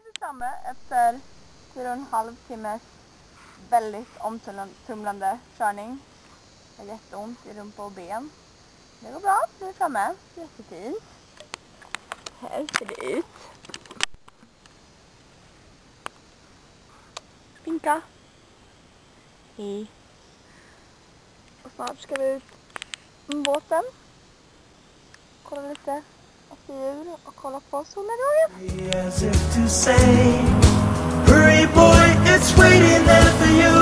vi framme efter 4,5 timmes väldigt omtumlande körning. Jag har jätteont i rumpa och ben. Det går bra, nu är vi framme. Jättefint. Här ser det ut. Pinka. Hej. Och snart ska vi ut med båten. Kolla lite efter djur och kolla på solnedgången. As if to say, hurry boy, it's waiting there for you.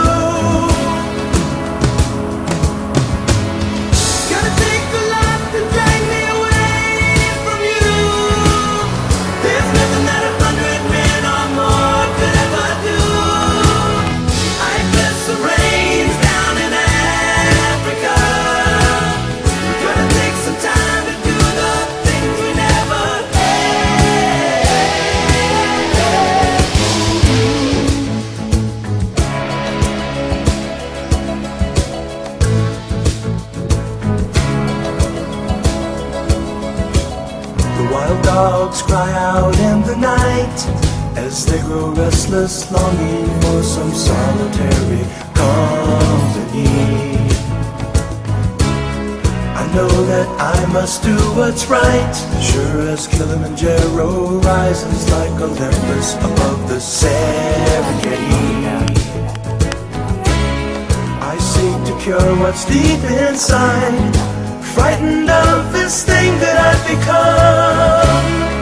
Gonna take a lot to drag me away from you. There's nothing that 100 men or more could ever do. I bless the rains down in Africa. We're gonna take some time to do the things we never Wild dogs cry out in the night as they grow restless, longing for some solitary company. I know that I must do what's right, sure as Kilimanjaro rises like Olympus above the Serengeti. I seek to cure what's deep inside, frightened of this thing that I've become.